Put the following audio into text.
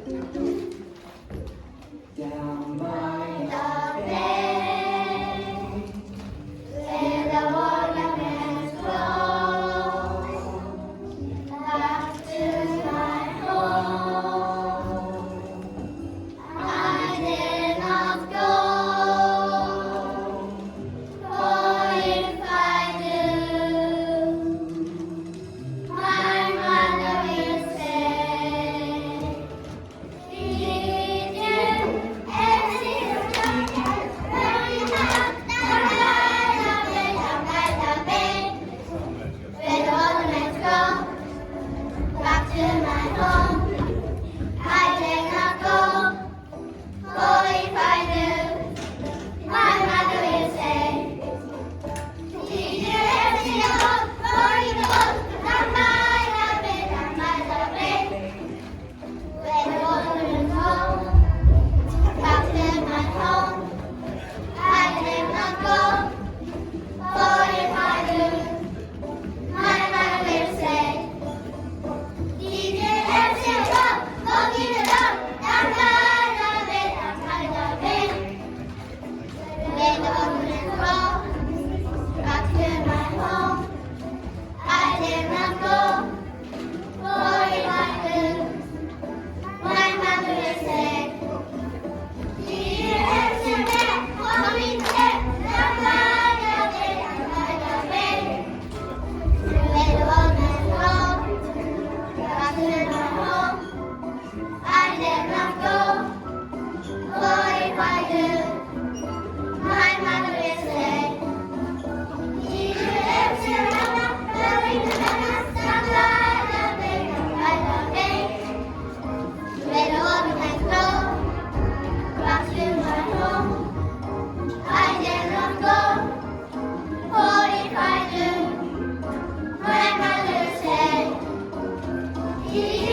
Down by the bay, where the watermelons grow, back to my home. I dare not go, for if I do, my mother will say, "Did you ever see the sunset running up down by the bay, where the watermelons grow, back to my home? I dare not go, for if I do, my mother will say, "Did you ever see a boat rolling the boat down by the bay, where the watermelons grow, back to my home? I dare not go, for if I do, my mother will say, "Did you ever see a boat walking the road down by the bay, where the watermelons grow, back to my home? I dare not go, for if I do, my mother will say, "Did you ever see a bear walking the bear down by the bay, where the watermelons grow, back to my home? I dare not go, for if I do, my mother will say, "Did you ever see a rabbit blowing the bananas down by the bay, where the watermelons grow, back to my home? I dare not go, for if I do, my mother will say, "Did you